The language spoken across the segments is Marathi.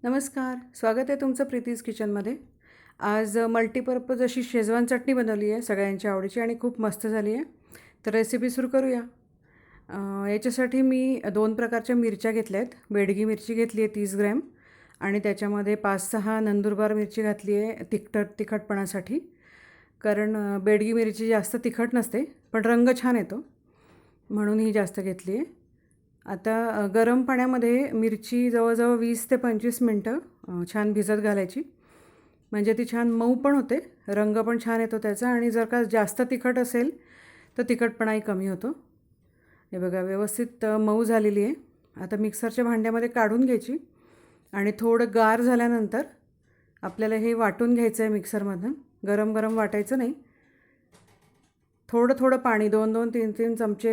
नमस्कार, स्वागत आहे तुमचं प्रीतीज किचनमध्ये. आज मल्टीपर्पज अशी शेजवान चटणी बनवली आहे सगळ्यांच्या आवडीची आणि खूप मस्त झाली आहे. तर रेसिपी सुरू करूया. याच्यासाठी मी 2 प्रकारच्या मिरच्या घेतल्या आहेत. बेडगी मिरची घेतली आहे 30 ग्रॅम आणि त्याच्यामध्ये 5-6 नंदुरबार मिरची घातली आहे तिखटपणासाठी. कारण बेडगी मिरची जास्त तिखट नसते, पण रंग छान येतो म्हणून ही जास्त घेतली आहे. आता गरम पाण्यामध्ये मिरची जवळजवळ 20 ते 25 मिनटं छान भिजत घालायची. म्हणजे ती छान मऊ पण होते, रंग पण छान येतो त्याचा आणि जर का जास्त तिखट असेल तर तिखटपणाही कमी होतो. हे बघा व्यवस्थित मऊ झालेली आहे. आता मिक्सरच्या भांड्यामध्ये काढून घ्यायची आणि थोडं गार झाल्यानंतर आपल्याला हे वाटून घ्यायचं आहे मिक्सरमधून. गरम गरम वाटायचं नाही. थोडं थोडं पाणी 2-2, 3-3 चमचे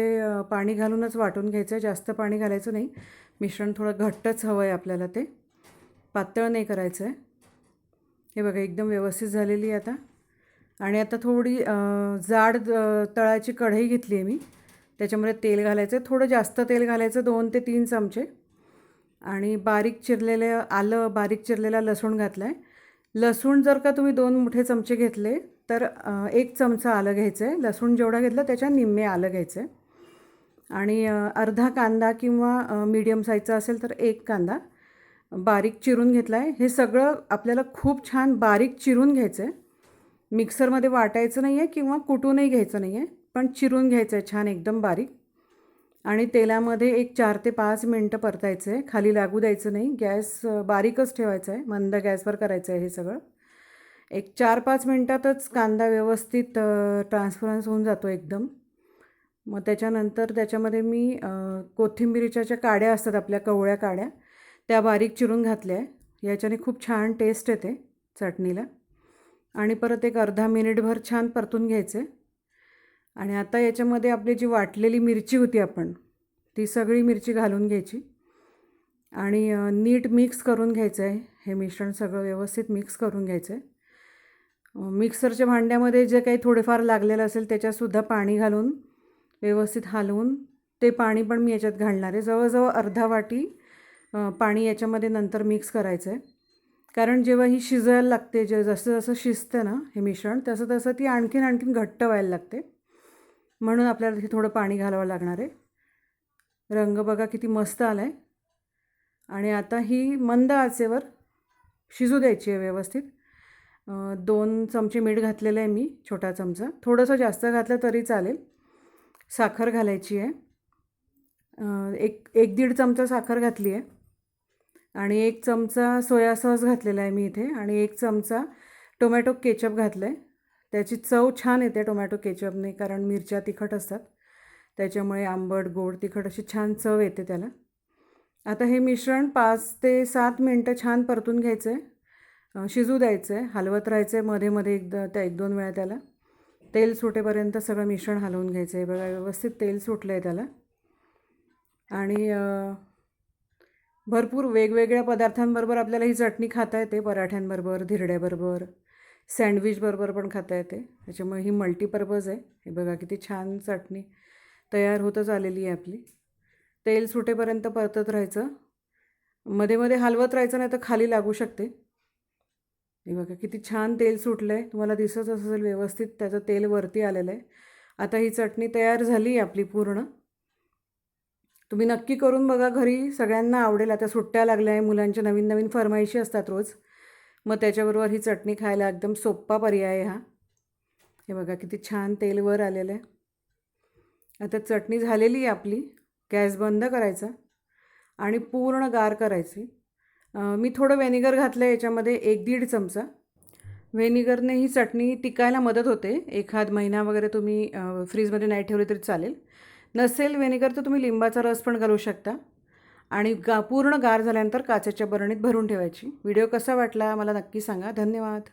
पाणी घालूनच वाटून घ्यायचं आहे. जास्त पाणी घालायचं नाही. मिश्रण थोडं घट्टच हवं आहे आपल्याला, ते पातळ नाही करायचं आहे. हे बघा एकदम व्यवस्थित झालेली आहे आता. आणि आता थोडी जाड तळाची कढई घेतली आहे मी. त्याच्यामध्ये तेल घालायचं आहे. थोडं जास्त तेल घालायचं, 2 ते 3 चमचे. आणि बारीक चिरलेलं आलं, बारीक चिरलेला लसूण घातला आहे. लसूण जर का तुम्ही 2 मोठे चमचे घेतले तर 1 चमचा आलं घ्यायचं आहे. लसूण जेवढा घेतला त्याच्या निम्मे आलं घ्यायचं आहे. आणि अर्धा कांदा किंवा मीडियम साईजचा असेल तर 1 कांदा बारीक चिरून घेतला आहे. हे सगळं आपल्याला खूप छान बारीक चिरून घ्यायचं आहे. मिक्सरमध्ये वाटायचं नाही आहे किंवा कुटूनही घ्यायचं नाही आहे, पण चिरून घ्यायचं आहे छान एकदम बारीक. आणि तेलामध्ये एक 4 ते 5 मिनटं परतायचं आहे. खाली लागू द्यायचं नाही. गॅस बारीकच ठेवायचा आहे, मंद गॅसवर करायचं आहे हे सगळं. एक 4-5 मिनटातच कांदा व्यवस्थित ट्रान्सफरन्स होऊन जातो एकदम. मग त्याच्यानंतर त्याच्यामध्ये मी कोथिंबीरीच्या ज्या काड्या असतात आपल्या कवळ्या काड्या, त्या बारीक चिरून घातल्या आहे. याच्याने खूप छान टेस्ट येते चटणीला. आणि परत एक अर्धा मिनिटभर छान परतून घ्यायचे. आणि आता याच्यामध्ये आपली जी वाटलेली मिरची होती आपण, ती सगळी मिरची घालून घ्यायची आणि नीट मिक्स करून घ्यायचं आहे. हे मिश्रण सगळं व्यवस्थित मिक्स करून घ्यायचं आहे. मिक्सरच्या भांड्यामध्ये जे काही थोडेफार लागलेलं असेल त्याच्यातसुद्धा पाणी घालून व्यवस्थित हलवून ते पाणी पण मी याच्यात घालणार आहे. जवळजवळ अर्धा वाटी पाणी याच्यामध्ये नंतर मिक्स करायचं आहे. कारण जेव्हा ही शिजायला लागते, जसं जसं शिजतं ना हे मिश्रण, तसं तसं ती आणखीन घट्ट व्हायला लागते. म्हणून आपल्याला हे थोडं पाणी घालावं लागणार आहे. रंग बघा किती मस्त आला आहे. आणि आता ही मंद आचेवर शिजू द्यायची आहे व्यवस्थित. 2 चमचे मीठ घातलेलं आहे मी, छोटा चमचा. थोडंसं जास्त घातलं तरी चालेल. साखर घालायची आहे. 1-1.5 चमचा साखर घातली आहे. आणि 1 चमचा सोया सॉस घातलेला आहे मी इथे. आणि 1 चमचा टोमॅटो केचप घातलं आहे. त्याची चव छान येते टोमॅटो केचपने, कारण मिरच्या तिखट असतात त्याच्यामुळे आंबट गोड तिखट अशी छान चव येते त्याला. आता हे मिश्रण 5 ते 7 मिनटं छान परतून घ्यायचं आहे. शिजू द्यायचं आहे. हलवत राहायचं आहे मध्ये मध्ये 1-2 वेळा त्याला. तेल सुटेपर्यंत सगळं मिश्रण हलवून घ्यायचं आहे. बघा व्यवस्थित तेल सुटलं आहे त्याला. आणि भरपूर वेगवेगळ्या पदार्थांबरोबर आपल्याला ही चटणी खाता येते. पराठ्यांबरोबर, धिरड्याबरोबर, सँडविचबरोबर पण खाता येते. त्याच्यामुळे ही मल्टीपर्पज आहे. हे बघा किती छान चटणी तयार होतच आलेली आहे आपली. तेल सुटेपर्यंत परतत राहायचं. मध्ये मध्ये हलवत राहायचं, नाही तर खाली लागू शकते. हे बघा किती छान तेल सुटलं आहे. तुम्हाला दिसत असेल व्यवस्थित त्याचं तेल वरती आलेलं आहे. आता ही चटणी तयार झाली आहे आपली पूर्ण. तुम्ही नक्की करून बघा घरी, सगळ्यांना आवडेल. आता सुट्ट्या लागल्या आहे, मुलांच्या नवीन नवीन फरमाईशी असतात रोज. मग त्याच्याबरोबर ही चटणी खायला एकदम सोप्पा पर्याय आहे हा. हे बघा किती छान तेल वर आलेलं आहे. आता चटणी झालेली आहे आपली. गॅस बंद करायचा आणि पूर्ण गार करायची. मी थोडं व्हेनिगर घातलं आहे याच्यामध्ये, 1-1.5 चमचा. व्हेनिगरने ही चटणी टिकायला मदत होते. एखाद महिना वगैरे तुम्ही फ्रीजमध्ये नाही ठेवली तरी चालेल. नसेल व्हेनिगर तर तुम्ही लिंबाचा रस पण घालू शकता. आणि पूर्ण गार झाल्यानंतर काचेच्या बरणीत भरून ठेवायची. व्हिडिओ कसा वाटला मला नक्की सांगा. धन्यवाद.